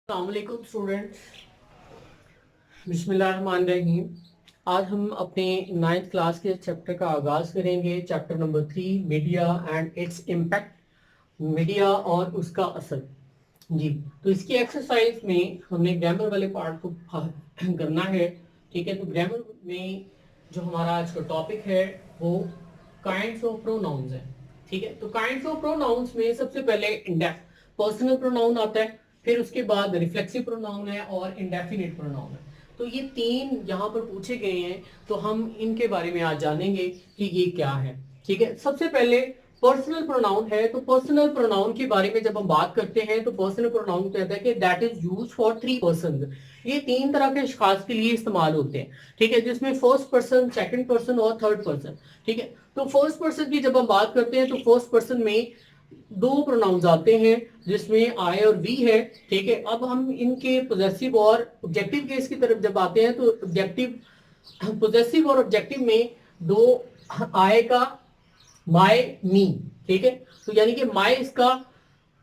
अस्सलामुअलैकुम स्टूडेंट्स, बिस्मिल्लाहिर्रहमानिर्रहीम। आज हम अपने 9th क्लास के चैप्टर का आगाज करेंगे। Chapter number 3, media and its impact, media और उसका असर। जी, तो इसकी एक्सरसाइज में हमने ग्रामर वाले पार्ट को करना है। ठीक है, तो ग्रामर में जो हमारा आज का टॉपिक है वो काइंड्स ऑफ प्रोनाउंस है। ठीक है, तो काइंड्स ऑफ प्रोनाउंस में सबसे पहले पर्सनल प्रोनाउन आता है, फिर उसके बाद रिफ्लेक्सिव प्रोनाउन है और इंडेफिनिट प्रोनाउन है। तो ये तीन यहाँ पर पूछे गए हैं, तो हम इनके बारे में आज जानेंगे कि ये क्या है। ठीक है, सबसे पहले पर्सनल प्रोनाउन है। तो पर्सनल प्रोनाउन के बारे में जब हम बात करते हैं तो पर्सनल प्रोनाउन कहता है कि that is use for 3 person. ये 3 तरह के अशखास के लिए इस्तेमाल होते हैं। ठीक है, जिसमें फर्स्ट पर्सन, सेकंड पर्सन और थर्ड पर्सन। ठीक है, तो फर्स्ट पर्सन की जब हम बात करते हैं तो फर्स्ट पर्सन में 2 प्रोनाउंस आते हैं जिसमें आई और वी है। ठीक है, अब हम इनके पोजेसिव और ऑब्जेक्टिव केस की तरफ जब आते हैं तो ऑब्जेक्टिव, पोजेसिव और ऑब्जेक्टिव में 2 आएगा माई मी। ठीक है, तो यानी कि माई इसका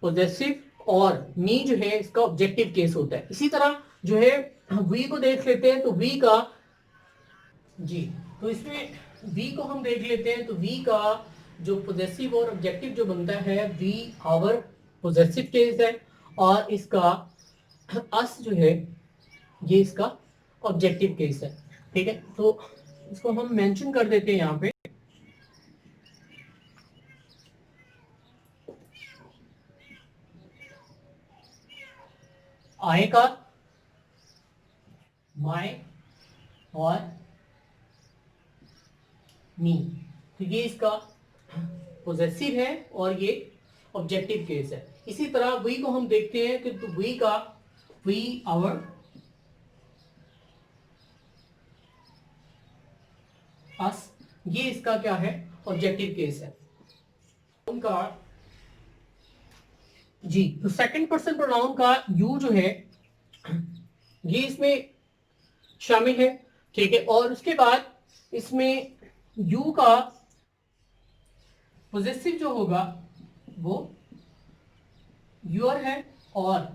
पोजेसिव और मी जो है इसका ऑब्जेक्टिव केस होता है। इसी तरह जो है वी को देख लेते हैं, तो वी का, जी, तो इसमें वी को हम देख लेते हैं। तो वी का जो पोजेसिव और ऑब्जेक्टिव जो बनता है, वी आवर पोजेसिव केस है और इसका अस जो है ये इसका ऑब्जेक्टिव केस है। ठीक है, तो इसको हम मेंशन कर देते हैं यहाँ पे। आए का माय और मी, तो ये इसका पोजेसिव है और ये ऑब्जेक्टिव केस है। इसी तरह वी को हम देखते हैं कि तो वी का वी आवर अस, ये इसका क्या है, ऑब्जेक्टिव केस है उनका। जी, तो सेकंड पर्सन प्रोनाउन का यू जो है ये इसमें शामिल है। ठीक है, और उसके बाद इसमें यू का पोजेसिव जो होगा वो यूर है और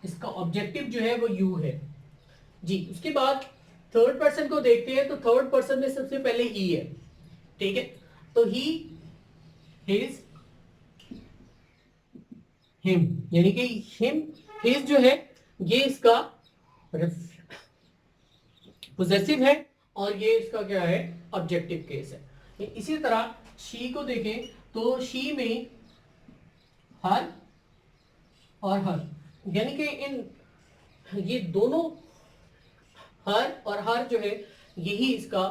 इसका ऑब्जेक्टिव जो है वो यू है। जी, उसके बाद थर्ड पर्सन को देखते हैं। तो थर्ड पर्सन में सबसे पहले ही है। ठीक है, तो ही, हिज, हिम, यानी कि हिम, हिज जो है ये इसका पोजेसिव है और ये इसका क्या है, ऑब्जेक्टिव केस है। इसी तरह शी को देखें तो शी में हर और हर, यानी कि इन ये दोनों हर और हर जो है यही इसका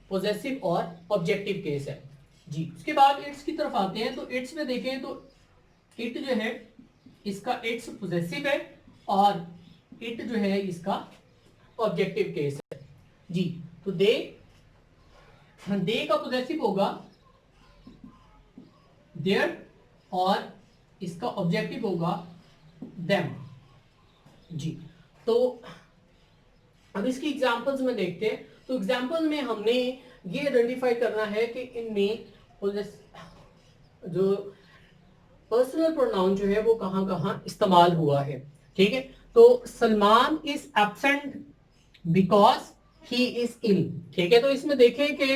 पोजेसिव और ऑब्जेक्टिव केस है। जी, उसके बाद इट्स की तरफ आते हैं। तो इट्स में देखें तो इट जो है इसका इट्स पोजेसिव है और इट जो है इसका ऑब्जेक्टिव केस है। जी, तो दे का पोजेसिव होगा देयर और इसका ऑब्जेक्टिव होगा देम। जी, तो अब इसकी एग्जांपल्स में देखते हैं। तो एग्जांपल में हमने ये आइडेंटिफाई करना है कि इनमें जो पर्सनल प्रोनाउन जो है वो कहां कहां इस्तेमाल हुआ है। ठीक है, तो Salman is absent because he is ill. ठीक है, तो इसमें देखें कि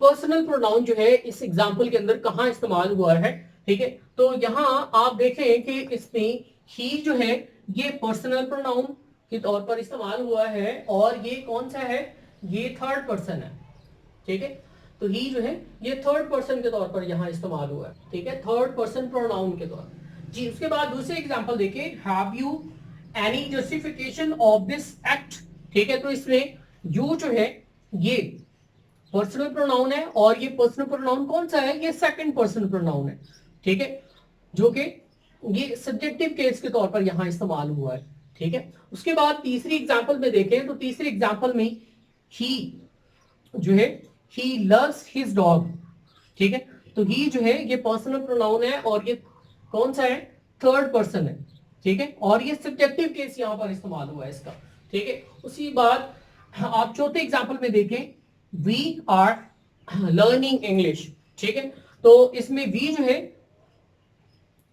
पर्सनल प्रोनाउन जो है इस एग्जांपल के अंदर कहां इस्तेमाल हुआ है। ठीक है, तो यहां आप देखें कि इसमें ही जो है ये पर्सनल प्रोनाउन के तौर पर इस्तेमाल हुआ है और ये कौन सा है, ये थर्ड पर्सन है। ठीक है, तो ही जो है ये थर्ड पर्सन के तौर पर यहां इस्तेमाल हुआ है। ठीक है, थर्ड पर्सन प्रोनाउन के तौर पर। जी, उसके बाद दूसरे एग्जांपल देखिए, have you any justification of this act. ठीक है, तो इसमें यू जो है ये पर्सनल प्रोनाउन है और ये पर्सनल प्रोनाउन कौन सा है, ये सेकंड पर्सन प्रोनाउन है। ठीक है, जो कि ये सब्जेक्टिव केस के तौर पर यहां इस्तेमाल हुआ है। ठीक है, उसके बाद तीसरी एग्जांपल में देखें तो तीसरी एग्जांपल में ही जो है ही लव्स हिज डॉग। ठीक है, तो ही जो है ये पर्सनल प्रोनाउन है और ये कौन सा है, थर्ड पर्सन है। ठीक है, और ये सब्जेक्टिव केस यहां पर इस्तेमाल हुआ है इसका। ठीक है, उसी बाद आप चौथे एग्जांपल में देखें, वी आर लर्निंग इंग्लिश। ठीक है, तो इसमें वी जो है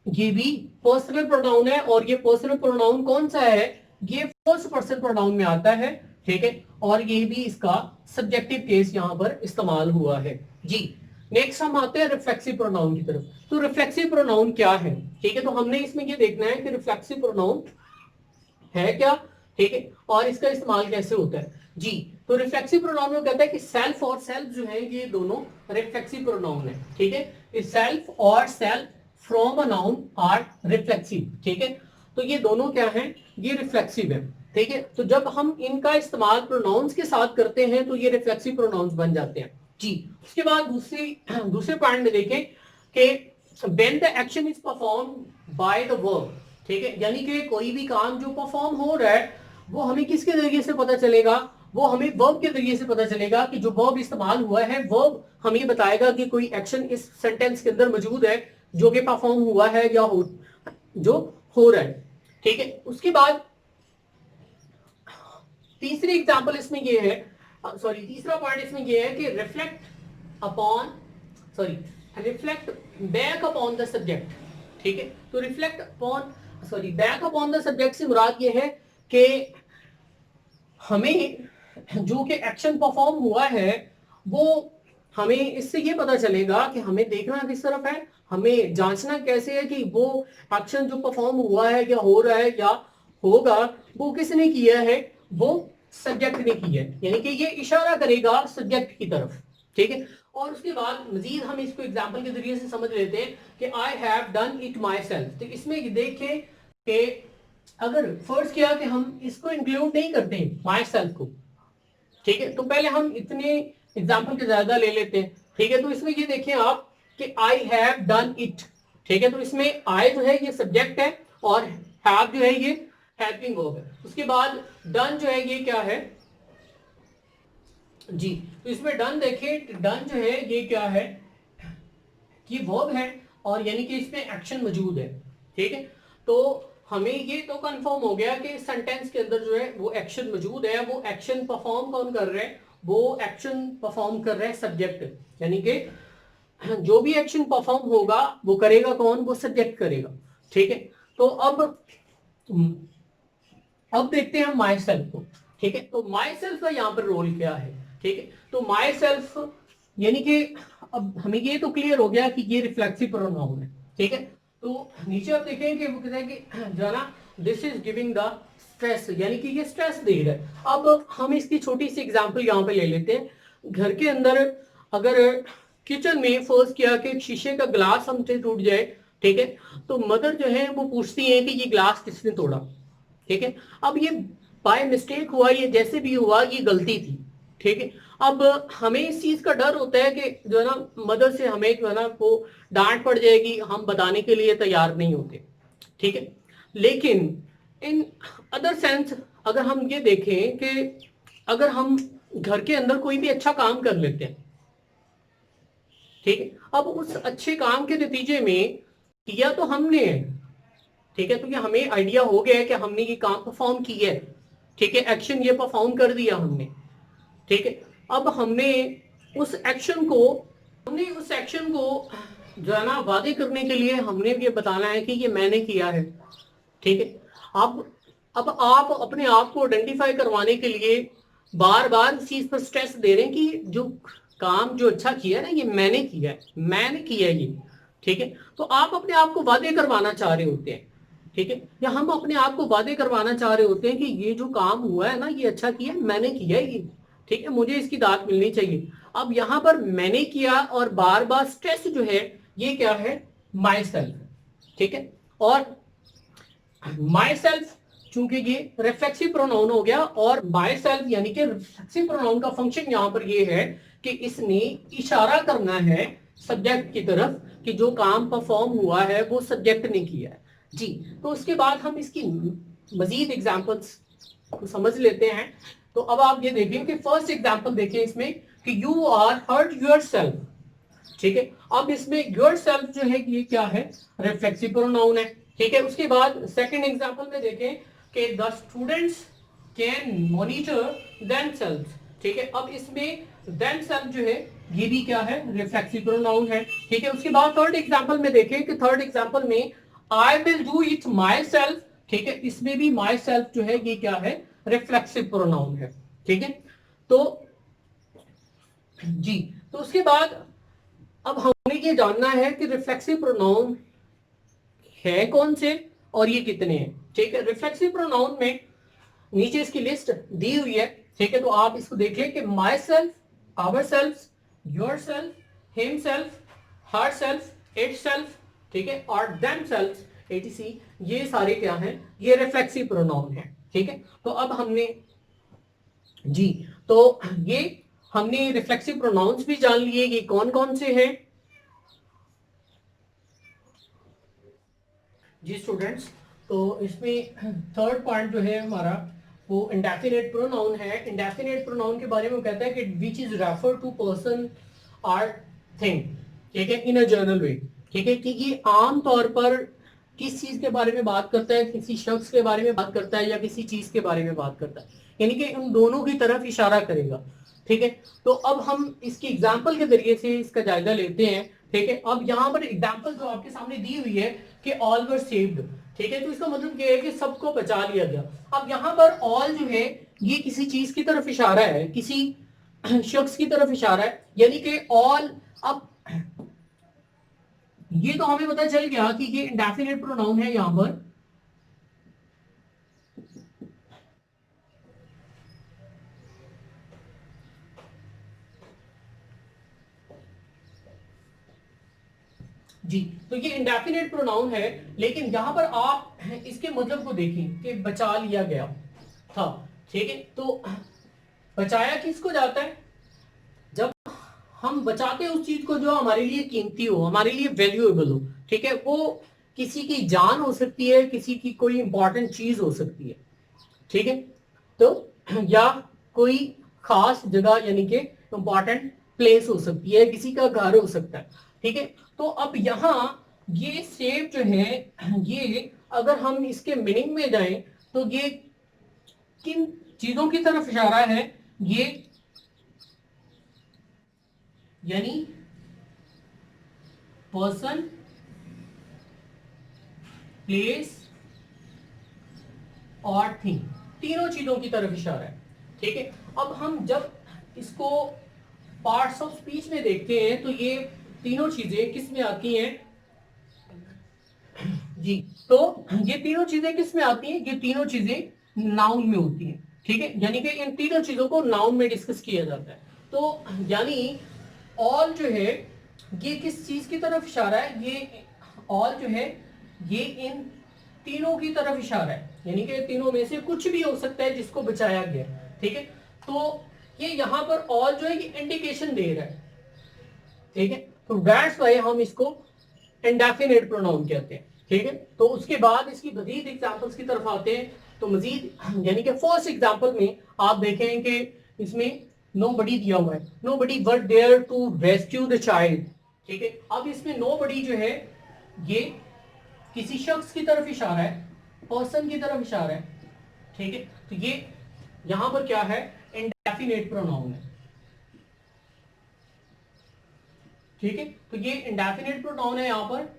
ये भी पर्सनल प्रोनाउन है और ये पर्सनल प्रोनाउन कौन सा है, ये फर्स्ट पर्सन प्रोनाउन में आता है, ठीक है, और ये भी इसका सब्जेक्टिव केस यहां पर इस्तेमाल हुआ है जी। नेक्स्ट हम आते हैं रिफ्लेक्सिव प्रोनाउन की तरफ। तो रिफ्लेक्सिव प्रोनाउन क्या है, ठीक है, तो हमने इसमें ये देखना है कि रिफ्लेक्सिव प्रोनाउन है क्या, ठीक है, और इसका इस्तेमाल कैसे होता है जी। तो रिफ्लेक्सिव प्रोनाउन में कहता है कि सेल्फ और सेल्फ जो है ये दोनों रिफ्लेक्सिव प्रोनाउन है, ठीक है, सेल्फ और self from a noun are reflexive, ठीक है, तो ये दोनों क्या हैं, ये रिफ्लेक्सिव है, ठीक है, तो जब हम इनका इस्तेमाल प्रोनाउंस के साथ करते हैं तो ये रिफ्लेक्सिव प्रोनाउंस बन जाते हैं जी। उसके बाद दूसरे पॉइंट में देखें कि when the action is performed by the verb, ठीक है, यानी कि कोई भी काम जो परफॉर्म हो रहा है वो हमें किसके जरिए से पता चलेगा, वो हमें वर्ब के जरिए से पता चलेगा कि जो वर्ब इस्तेमाल हुआ है वर्ब हमें बताएगा कि कोई एक्शन इस सेंटेंस के अंदर मौजूद है जो कि परफॉर्म हुआ है या जो हो रहा है, ठीक है। उसके बाद तीसरी एग्जांपल इसमें ये है, तीसरा पॉइंट इसमें ये है कि reflect back upon the subject, ठीक है, तो बैक अपॉन द सब्जेक्ट से मुराद ये है कि हमें जो कि एक्शन परफॉर्म हुआ है वो हमें इससे ये पता चलेगा कि हमें देखना किस तरफ है, हमें जांचना कैसे है कि वो एक्शन जो परफॉर्म हुआ है या हो रहा है या होगा वो किसने किया है, वो सब्जेक्ट ने किया है, यानी कि ये इशारा करेगा सब्जेक्ट की तरफ, ठीक है। और उसके बाद मजीद हम इसको एग्जाम्पल के जरिए से समझ लेते हैं कि I have done it my self. तो इसमें देखें कि अगर फर्ज किया कि हम इसको इंक्लूड नहीं करते माई सेल्फ को, ठीक है, तो पहले हम इतने एग्जाम्पल के ज्यादा ले लेते हैं, ठीक है, तो इसमें ये देखें आप कि आई हैव डन इट, ठीक है, तो इसमें आई जो है ये सब्जेक्ट है और हैव जो है ये हेल्पिंग वर्ब है। उसके बाद डन जो है ये क्या है जी, तो इसमें डन देखें, डन जो है ये क्या है, ये वर्ब है और यानी कि इसमें एक्शन मौजूद है, ठीक है, तो हमें ये तो कंफर्म हो गया कि सेंटेंस के अंदर जो है वो एक्शन मौजूद है, वो एक्शन परफॉर्म कौन कर रहे हैं, वो एक्शन परफॉर्म कर रहे हैं सब्जेक्ट, यानी कि जो भी एक्शन परफॉर्म होगा वो करेगा कौन, वो सब्जेक्ट करेगा, ठीक है। तो अब देखते हैं हम माई सेल्फ को, ठीक है, तो माई सेल्फ का यहाँ पर रोल क्या है, ठीक है, तो माई सेल्फ यानी कि अब हमें ये तो क्लियर हो गया कि ये रिफ्लेक्सिव प्रोनाउन है, ठीक है, तो नीचे आप देखें कि वो कहता है कि जो ना this is giving the stress, यानी कि ये स्ट्रेस दे रहा है। अब हम इसकी छोटी सी एग्जांपल यहाँ पे ले लेते हैं। घर के अंदर अगर किचन में फर्स्ट किया कि शीशे का ग्लास हमसे टूट जाए, ठीक है, तो मदर जो है वो पूछती है कि ये ग्लास किसने तोड़ा, ठीक है, अब ये बाय मिस्टेक हुआ, ये जैसे भी हुआ ये गलती थी, ठीक है, अब हमें इस चीज का डर होता है कि जो है ना मदर से हमें जो है ना वो डांट पड़ जाएगी, हम बताने के लिए तैयार नहीं होते, ठीक है। लेकिन इन अदर सेंस अगर हम ये देखें कि अगर हम घर के अंदर कोई भी अच्छा काम कर लेते हैं, ठीक है, अब उस अच्छे काम के नतीजे में किया तो हमने है, ठीक है, तो ये हमें आइडिया हो गया है कि हमने ये काम परफॉर्म किया है, ठीक है, एक्शन ये परफॉर्म कर दिया हमने, ठीक है, अब हमने उस एक्शन को जो है ना वादे करने के लिए हमने भी ये बताना है कि ये मैंने किया है, ठीक है। अब आप अपने आप को आइडेंटिफाई करवाने के लिए बार बार इस चीज पर स्ट्रेस दे रहे हैं कि जो काम जो अच्छा किया ना ये मैंने किया है ये, ठीक है, तो आप अपने आप को वादे करवाना चाह रहे होते हैं, ठीक है, या हम अपने आप को वादे करवाना चाह रहे होते हैं कि ये जो काम हुआ है ना ये अच्छा किया है, मैंने किया है ये, ठीक है, मुझे इसकी दाद मिलनी चाहिए। अब यहां पर मैंने किया और बार बार स्ट्रेस जो है ये क्या है, माई सेल्फ, ठीक है, और माई सेल्फ चूंकि ये रिफ्लेक्सिव प्रोनाउन हो गया और माई सेल्फ यानी कि रिफ्लेक्सिव प्रोनाउन का फंक्शन यहां पर ये है कि इसने इशारा करना है सब्जेक्ट की तरफ कि जो काम परफॉर्म हुआ है वो सब्जेक्ट ने किया है जी। तो उसके बाद हम इसकी मजीद एग्जांपल्स को समझ लेते हैं। तो अब आप ये देखें कि फर्स्ट एग्जांपल देखें इसमें कि यू आर हर्ट योरसेल्फ, ठीक है, अब इसमें योरसेल्फ जो है ये क्या है, रिफ्लेक्सिव प्रोनाउन है, ठीक है। उसके बाद सेकंड एग्जांपल में देखें कि the students can monitor themselves, ठीक है, अब इसमें देमसेल्फ जो है ये भी क्या है, रिफ्लेक्सिव प्रोनाउन है, ठीक है। उसके बाद थर्ड एग्जांपल में देखें कि थर्ड एग्जांपल में I will do it my self, ठीक है, इसमें भी माई सेल्फ जो है ये क्या है, रिफ्लेक्सिव प्रोनाउन है, ठीक है। तो जी, तो उसके बाद अब हमें ये जानना है कि रिफ्लेक्सिव प्रोनाउन है कौन से और ये कितने हैं, ठीक है। रिफ्लेक्सिव प्रोनाउन में नीचे इसकी लिस्ट दी हुई है, ठीक है, तो आप इसको देख लें कि myself, ourself, yourself, himself, herself, itself, ठीक है, और देम सेल्फ, एटीसी, ये सारे क्या हैं, ये रिफ्लेक्सिव प्रोनाउन है, ठीक है। तो अब हमने जी, तो ये हमने रिफ्लेक्सिव प्रोनाउंस भी जान लिए, ये कौन कौन से हैं जी स्टूडेंट्स। तो इसमें थर्ड पॉइंट जो है हमारा वो इंडेफिनेट प्रोनाउन है। इंडेफिनेट प्रोनाउन के बारे में वो कहता है कि which is refer to person और थिंग, ठीक है, इन अ जनरल वे, ठीक है, कि ये आम तौर पर किस चीज के बारे में बात करता है, किसी शख्स के बारे में बात करता है या किसी चीज के बारे में बात करता है, यानी कि उन दोनों की तरफ इशारा करेगा, ठीक है। तो अब हम इसकी एग्जाम्पल के जरिए से इसका जायजा लेते हैं, ठीक है। अब यहाँ पर एग्जाम्पल जो आपके सामने दी हुई है कि ऑल वर सेव्ड, ठीक है, तो इसका मतलब क्या है कि सबको बचा लिया गया। अब यहाँ पर ऑल जो है ये किसी चीज की तरफ इशारा है, किसी शख्स की तरफ इशारा है, यानी कि ऑल। अब ये तो हमें पता चल गया कि ये इंडेफिनेट प्रोनाउन है यहां पर, जी, तो ये इंडेफिनेट प्रोनाउन है, लेकिन यहां पर आप इसके मतलब को देखें कि बचा लिया गया था, ठीक है। तो बचाया किसको जाता है, जब हम बचाते हैं उस चीज को जो हमारे लिए कीमती हो, हमारे लिए वैल्यूएबल हो, ठीक है, वो किसी की जान हो सकती है, किसी की कोई इंपॉर्टेंट चीज हो सकती है, ठीक है। तो या कोई खास जगह यानी कि इंपॉर्टेंट प्लेस हो सकती है, किसी का घर हो सकता है, ठीक है। तो अब यहाँ ये सेव जो है, ये अगर हम इसके मीनिंग में जाएं तो ये किन चीजों की तरफ इशारा है, ये यानी पर्सन, प्लेस और थिंग, तीनों चीजों की तरफ इशारा है, ठीक है। अब हम जब इसको पार्ट्स ऑफ स्पीच में देखते हैं तो ये तीनों चीजें किस में आती हैं जी, तो ये तीनों चीजें किस में आती हैं, ये तीनों चीजें नाउन में होती हैं, ठीक है, यानी कि इन तीनों चीजों को नाउन में डिस्कस किया जाता है। तो यानी ऑल जो है ये किस चीज की तरफ इशारा है, ये ऑल जो है ये इन तीनों की तरफ इशारा है, यानी कि तीनों में से कुछ भी हो सकता है जिसको बचाया गया, ठीक है। तो ये यहां पर ऑल जो है ये इंडिकेशन दे रहा है, ठीक है, तो दैट्स व्हाई हम इसको इंडेफिनेट प्रोनाउन कहते हैं, ठीक है। तो उसके बाद इसकी मजीद एग्जांपल्स की तरफ आते हैं, तो मजीद यानी कि फर्स्ट एग्जांपल में आप देखें कि इसमें नो बडी दिया हुआ है, nobody were there to rescue the child, ठीक है। अब इसमें नो बडी जो है ये किसी शख्स की तरफ इशारा है, पर्सन की तरफ इशारा है, ठीक है। तो ये यहां पर क्या है, इंडेफिनेट प्रोनाउन है, ठीक है। तो ये इंडेफिनेट प्रोनाउन है यहां पर।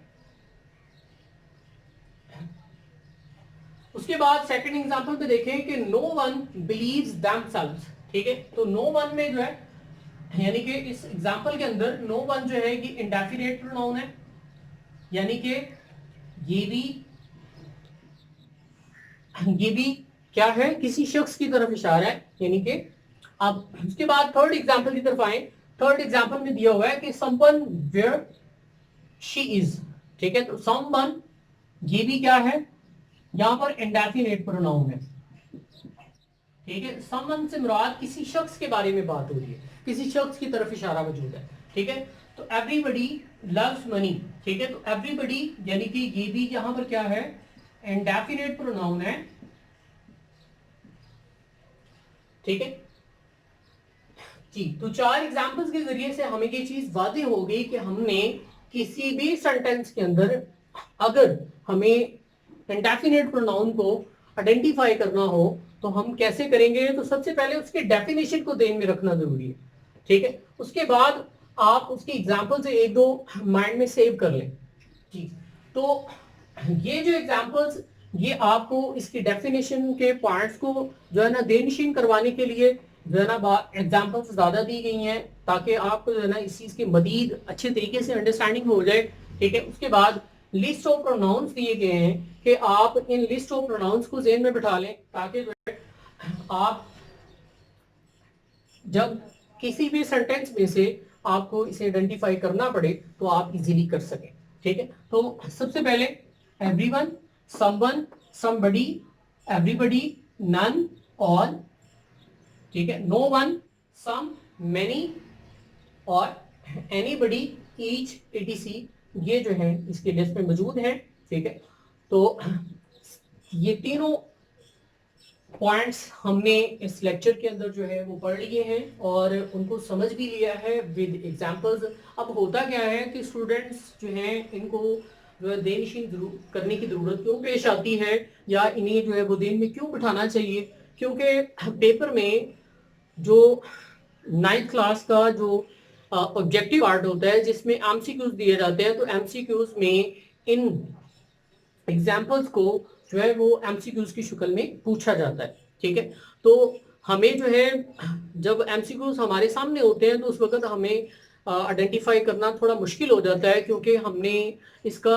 उसके बाद सेकंड एग्जांपल पे देखें कि नो वन बिलीव्स देमसेल्व्स, ठीक है। तो नो वन में जो है यानी कि इस एग्जांपल के अंदर नो वन जो है ये इंडेफिनेट प्रोनाउन है, यानी कि ये भी क्या है, किसी शख्स की तरफ इशारा है, यानी कि अब उसके बाद थर्ड एग्जांपल की तरफ आए। थर्ड एग्जांपल में दिया हुआ है कि समवन वेयर शी इज, ठीक है। तो समवन ये भी क्या है, यहां पर इंडेफिनेट प्रोनाउन है, ठीक है। समवन से मुराद किसी शख्स के बारे में बात हो रही है, किसी शख्स की तरफ इशारा मौजूद है, ठीक है। तो एवरीबडी लव्स मनी, ठीक है। तो एवरीबडी यानी कि ये भी यहां पर क्या है, इंडेफिनेट प्रोनाउन है, ठीक है जी। तो चार एग्जांपल्स के जरिए से हमें ये चीज वादे हो गई कि हमने किसी भी सेंटेंस के अंदर अगर हमें इंडेफिनेट प्रोनाउन को आइडेंटिफाई करना हो तो हम कैसे करेंगे, तो सबसे पहले उसके डेफिनेशन को ध्यान में रखना जरूरी है, ठीक है। उसके बाद आप उसकी एग्जांपल से एक दो माइंड में सेव कर लें जी। तो ये जो एग्जांपल्स, ये आपको इसकी डेफिनेशन के पॉइंट्स को जो है ना देनशीन करवाने के लिए जो है ना एग्जांपल्स ज्यादा दी गई हैं, ताकि आपको जो है ना इस चीज की मजीद अच्छे तरीके से अंडरस्टैंडिंग हो जाए। ठीक है, उसके बाद लिस्ट ऑफ प्रोनाउंस दिए गए हैं कि आप इन लिस्ट ऑफ प्रोनाउंस को ज़हन में बिठा लें, ताकि जो है आप जब किसी भी सेंटेंस में से आपको इसे आइडेंटिफाई करना पड़े तो आप इजीली कर सकें। ठीक है, तो सबसे पहले everyone, someone, somebody, everybody, none, all. ठीक है, नो वन, सम, मेनी और एनीबडी, ईच, एटीसी, ये जो है इसकी लिस्ट में मौजूद है। ठीक है, तो ये तीनों पॉइंट्स हमने इस लेक्चर के अंदर जो है वो पढ़ लिए हैं और उनको समझ भी लिया है विद एग्जांपल्स। अब होता क्या है कि स्टूडेंट्स जो हैं इनको जो है देनशीन करने की जरूरत क्यों पेश आती है, या इन्हें जो है वो देन में क्यों बिठाना चाहिए, क्योंकि पेपर में जो 9th क्लास का जो ऑब्जेक्टिव आर्ट होता है जिसमें एमसीक्यूज दिए जाते हैं, तो एमसीक्यूज में इन एग्जाम्पल्स को जो है वो एमसीक्यूज की शक्ल में पूछा जाता है। ठीक है, तो हमें जो है जब एमसीक्यूज हमारे सामने होते हैं तो उस वक्त हमें आइडेंटिफाई करना थोड़ा मुश्किल हो जाता है, क्योंकि हमने इसका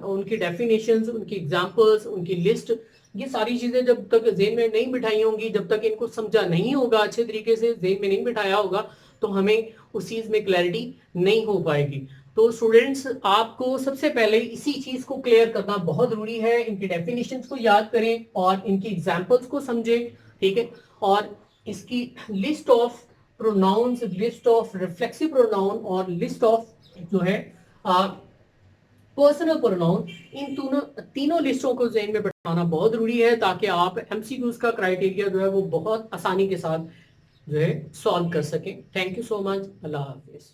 उनकी डेफिनेशंस, उनकी एग्जांपल्स, उनकी लिस्ट, ये सारी चीजें जब तक जेन में नहीं बिठाई होंगी, जब तक इनको समझा नहीं होगा, अच्छे तरीके से जेन में नहीं बिठाया होगा, तो हमें उस चीज में क्लैरिटी नहीं हो पाएगी। तो स्टूडेंट्स, आपको सबसे पहले इसी चीज को क्लियर करना बहुत जरूरी है, इनकी डेफिनेशंस को याद करें और इनकी एग्जांपल्स को समझें। ठीक है, और इसकी list of pronouns, list of reflexive pronoun और लिस्ट ऑफ जो है पर्सनल प्रोनाउन, इन तीनों लिस्टों को ज़हन में बैठाना बहुत जरूरी है, ताकि आप एमसीक्यूज का क्राइटेरिया जो है वो बहुत आसानी के साथ जो है सॉल्व कर सकें। Thank you so much. Allah Hafiz.